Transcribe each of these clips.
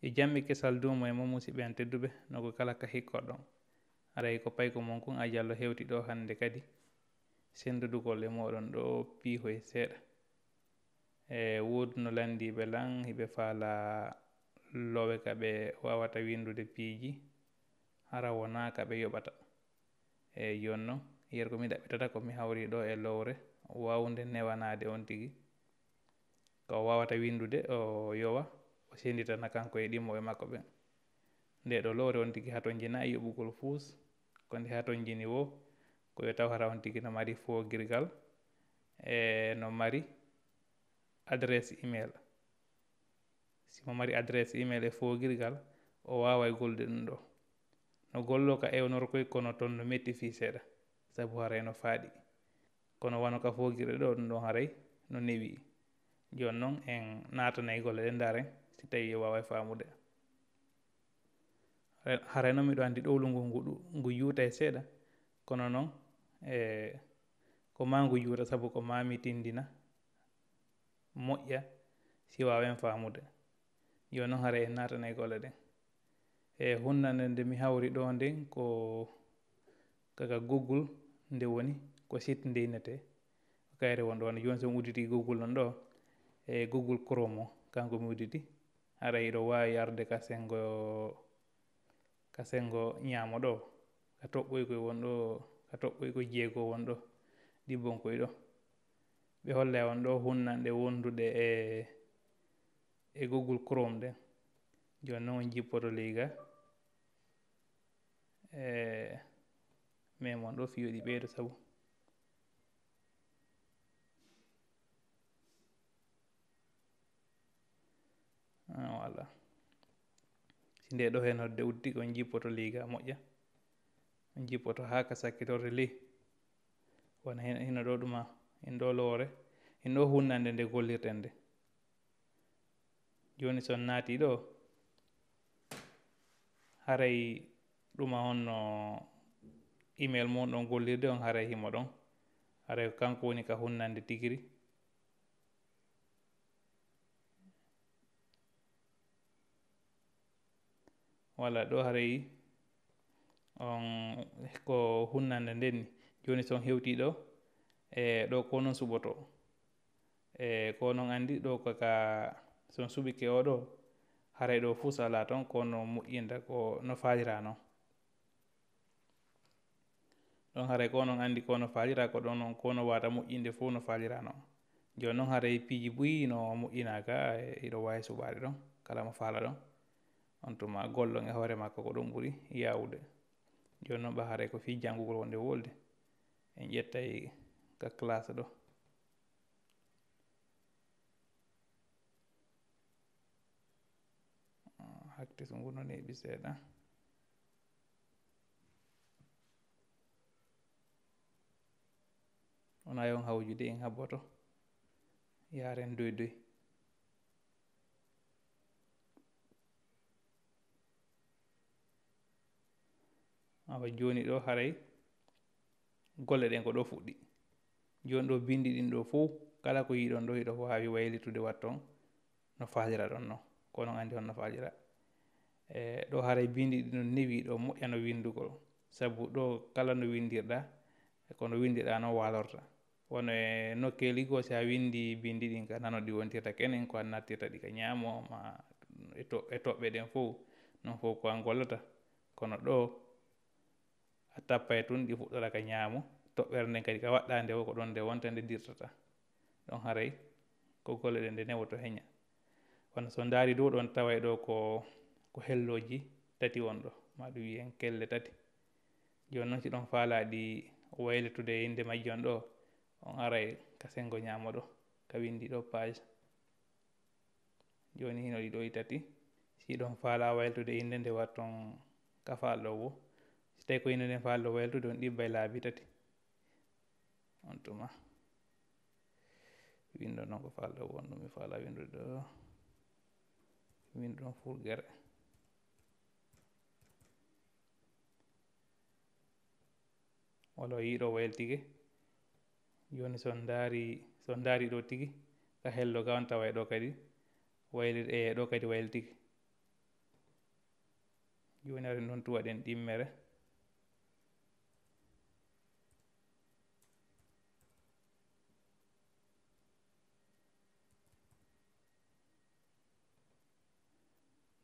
e jamɓe kesal dumo e mo musidɓe an tedduɓe noko kala ka hikkoɗon aray ko pay ko mon kon a Diallo hewti ɗo hannde kadi sendudugol e moɗon ɗo piihoye seeɗa e woodi no landi ɓe lan hiɓe faala lowe kaɓe wawata windude piiji hara wona kaɓe yoɓata e joni noon yer ko mi ɗaɓɓitata ko mi hawri ɗo e lowre wawde newanade on tigi ko wawata windude o yowa o senditana kanko e ɗimmoɓe makko ɓen nde ɗo lowre on tigi hato jina e yoɓugol fuus ko nde hato jini wo ko yo taw hara on tigi no mari foogirgal e no mari adresse email simo mari adresse email e foogirgal o wawa e gollude ɗum ɗo no gollo ka ewnorkoy kono toon no metti fi seeɗa saabu haray no faaɗi kono wano ka foogirɗe ɗo ɗum ɗon haray no newi joni noon en natana e golle ɗe daren si tawi wawa famude haray noon miɗo andi ɗowlu ngu juuta e seeɗa kono noon ko ma ngu juuta saabu ko mami tindina moƴƴa si wawen famude joni noon haray en natana e golle ɗen e hunnande nde mi hawri ɗo nden ko kaka Google nde woni ko site nde innete kayre won ɗon joni so udditi Google non ɗo e Google Chrome o kanko mi udditi haray iɗo wawi arde ka sengo ñaamo ɗo ka toɓɓoykoye won ɗo ka toɓɓoyko jeego won ɗo ɗibbonkoye ɗo ɓe holla on ɗo hunnanɗe wondude e Google Chrome ɗen joni noon on jippoto ley ga mais mon ɗo fiyoɗi ɓeydo saabu voilà si nde ɗo hen hodde uddi on jippoto ley ga moƴƴa on jippoto ha ka sakkitorde ley wona hino ɗo ɗuma en ɗo lowre en ɗo hunnande nde gollirten nde joni son naati ɗo haray ɗuma honno email mon ɗon gollirde on haray himo ɗon haray kanko woni ka hunnande tigiri walla ɗo haray on ko hunnande ndenni joni son hewti ɗo e ɗo ko noon suɓoto e ko noon andi ɗo kaka son suɓike o ɗo haray ɗo fuu sala toon kono moƴƴinta ko no faalira noon ɗon haray ko noon andi kono faalira ko ɗon noon kono wata moƴƴinde fuu no faalira noon joni noon haray piiji ɓuyi no moƴƴinaka iɗo wawi suɓade ɗon kala mo faala ɗon on tuma gollon e hoore makko ko ɗum ɓuuri yawude joni noon ɓa haray ko fi janngugol wonde wolde en ƴettay ka classe ɗo hakte so ngu no neeɓi seeɗa wona yon hawjude en habboto yaren doy doy awa joni ɗo haray golle ɗen ko ɗo fuɗɗi joni ɗo bindi ɗin ɗo fof kala ko yiɗon ɗo hiɗo wawi waylitude watton no faalira ɗon noon ko noon andi on no faalira ɗo haray bindi ɗi no newi ɗo moƴƴa no windugol saabu ɗo kala no windirɗa kono windirɗa noon walorta wono e nokkeli go si a windi bindi ɗin ka nano ɗi wontirta kenen ko an nattirta ɗi ka ñaamo ma e toɓɓe ɗen fof non fof ko an gollata kono ɗo a tappay tun ɗi fuɗɗora ka ñaamo toɓɓere nden kadi ka waɗɗa nde o ko ɗon nde wonta nde dirtata ɗon haray ko golle ɗe nde newoto heeña kono so daari dow ɗon taway ɗo ko helloji tati won ɗo ma ɗum wiyen kelle tati joni noon si ɗon faalaɗi waylitude e inde majjon ɗo on aray ka sengo ñaamo ɗo ka windi ɗo page joni hino ɗiɗo e tati si ɗon faala waylitude inde nde watton ka falɗo wo si tawi ko inde nden falɗo waylutude on ɗibbay laabi tati on tuma windo noon ko falɗo won ɗum mi faala windude ɗo windo ɗon fulgere walla o yiiɗo wayltige joni son daari ɗo tigi ka hello ga on taway ɗo kadi wayli ɗo kadi waylitigi joni are noon tu waɗen ɗimmere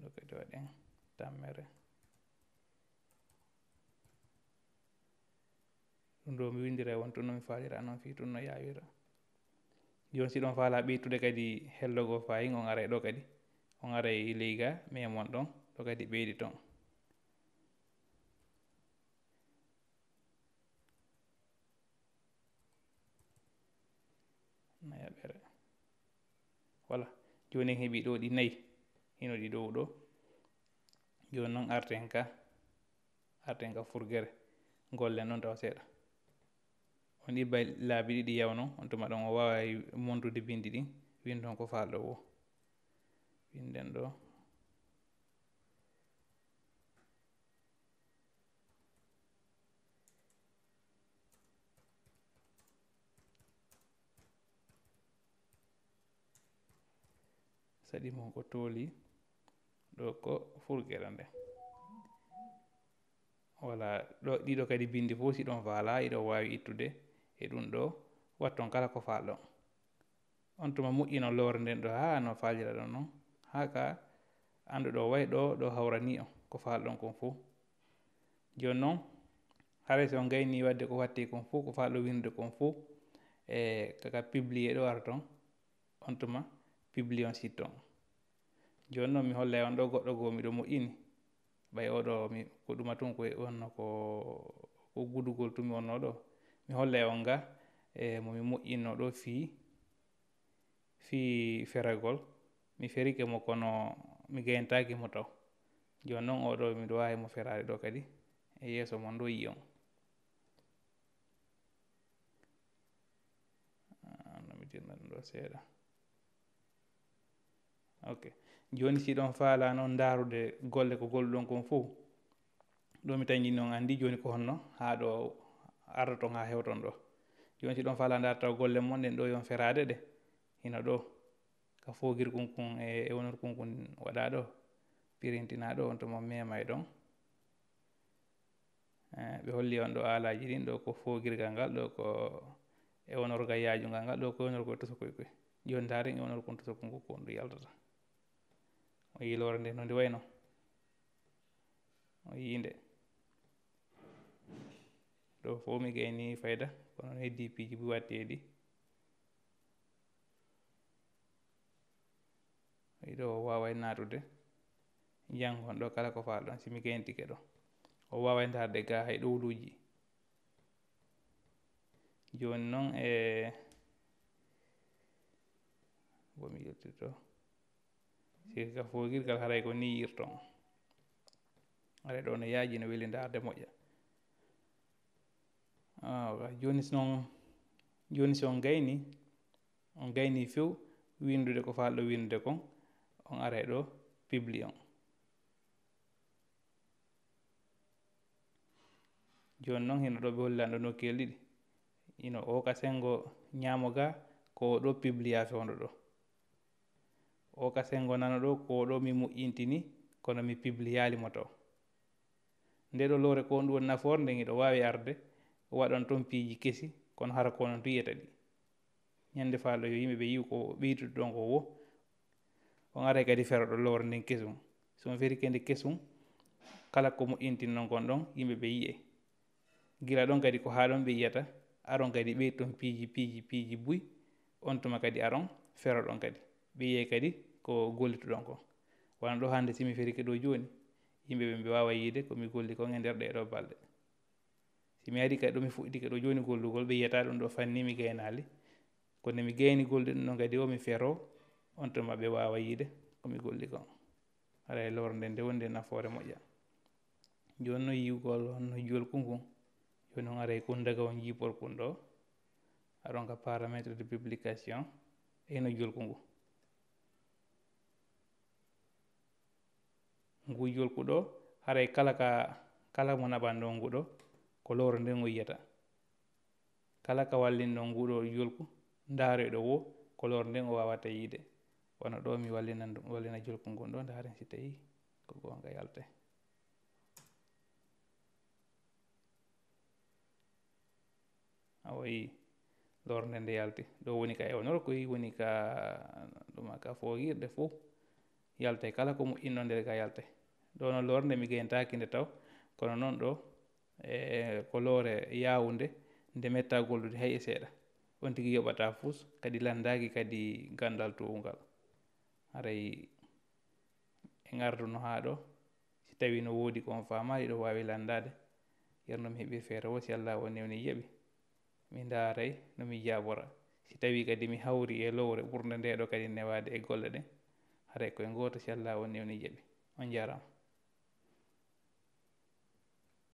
ɗo kadi waɗen tammere ɗum ɗo mi windira won no mi falira noon fi tun no yawira joni si ɗon faala ɓeytude kadi hellogo fayin on ara ɗo kadi on ara ley ga memon ɗon ɗo kadi ɓeydi ton nayaɓere voilà joni en heeɓi ɗo ɗi nayyi hino ɗi dow ɗo joni noon arten ka furguere gollen ɗon tawa seeɗa on ɗi laabi ɗiɗi yawno on tuma ɗon o wawa montude bindi ɗin windon ko falɗo wo winden ɗo saɗi mon ko tooli ɗo ko furguere nde voilà ɗo ɗiɗo kadi bindi fof si ɗon faala iɗon wawi ittude e ɗum ɗo watton kala ko falɗon on tuma moƴƴino lowre nden ɗo ha no falira ɗon noon ha ka anduɗo way ɗo hawrani on ko falɗon kon fof joni noon haray so on gayni wadde ko watte kon fof ko falɗo winde kon fof e kaka publié ɗo ara ton on tuma publié on site on joni noon mi hollay on ɗo goɗɗo goo miɗo moƴƴini ɓay oɗo ko ɗuma tun ko wonno ko gudugol tumi wonno ɗo mi hollay on ga e momi moƴƴinno ɗo fi feragol mi ferike mo kono mi gayntaki mo taw joni noon oɗo miɗo wawi mo ferade ɗo kadi e yeeso mon ɗo yi on nomi dirna ɗum ɗo seeɗa ok joni si ɗon faala noon darude golle ko golluɗon kon fof ɗo mi tawi jinni on andi joni ko honno ha ɗo ardoton ha hewton ɗo joni si ɗon faala dartaw golle mon ɗen ɗo yon ferade ɗe hino ɗo ka fogir kunkun e wonor kunkun waɗa ɗo pirintina ɗo on to mo memay ɗon ɓe holli on ɗo alaji ɗin ɗo ko fogirgal ngal ɗo ko e wonor gayyajungal ngal ɗo ko wonor ko toso koy joni daren e wonor kon toso kungu ko ndu yaltata o yi lowre nde no ndi wayno o yinde ɗo fof mi gayni fayda kono heddi piiji bu watteɗi ɗo waway natude jangon ɗo kala ko falɗon simi gayntike ɗo o waway darde ga hay ɗowluji joni noon bomi yettirto siki ka fogirgal haray ko ni yirton aɗa ɗo no yaaji no weeli darde moƴƴa joni si on gayni few windude ko falɗo windude kon on aray ɗo publie on joni noon hino ɗo ɓe hollilanɗo nokkuyel ɗiɗi ino o ka sengo ñamo ga ko ɗo publia fewndo ɗo o ka sengo nano ɗo ko ɗo mi moƴƴintini kono mi publiyalimo taw nde ɗo lowre ko ɗum woni nafoore nde iɗo wawi arde waɗon toon piiji kesi kono hara ko noon tuyiyata ɗi ñande falɗo yo yimɓeɓe yiw ko ɓeytude ɗon ko wo on aray kadi feroɗo lowre nden kesum soon feri kende kesum kala ko moƴƴintin non kon ɗon yimɓeɓe yiye gila ɗon kadi ko ha ɗon ɓe yiyata aron kadi ɓeydi toon piiji buy on tuma kadi aron feroɗon kadi ɓe yiye kadi ko gollituɗon kon wona ɗo hande simi ferike ɗo joni yimɓeɓe mbi wawa yiide komi golli kon e nder ɗeɗo balɗe simi ari kadi ɗo mi fuɗɗitike ɗo joni gollugol ɓe yiyata ɗum ɗo fanni mi gaynali kono mi gayni gollude ɗum ɗon kadi o mi fero on tuma ɓe wawa yiide komi golli kon haɗa e lowre nden nde wonde nafoore moƴƴa joni no yiwgol honno juwol kunkun joni on aray kun daga on jipor kun ɗo aɗon ka paramètre de publication eno jolku ngu ngu jolku ɗo haray kala mo naɓanɗo ngu ɗo ko lowre nden o yiyata kala ka wallinɗo nguɗo jolku daaroyɗo wo ko lowre nden o wawata yiide wona ɗo mi wallina jolku ngun ɗo daren si tawi ko gonga yalta a wayi lorde nde yalti ɗo woni ka ewnorkoy woni ka ɗuma ka foogirde fof yaltay kala ko moƴƴinno nder ka yaltay ɗo no lorde mi gayntaki nde taw kono noon ɗo ko loore yawunde nde metta gollude hay e seeɗa on tigui yoɓata fuus kadi landaki kadi gandal tuwungal haray en arduno ha ɗo si tawi no woodi kon famani ɗo wawi landade yernomi heeɓi feere wo si Allah o newni jaɓi mi daaray nomi jaabora si tawi kadi mi hawri e lowre ɓurde nde ɗo kadi newade e golle ɗe haray koye goto si Allah o newni jaɓi on jarama.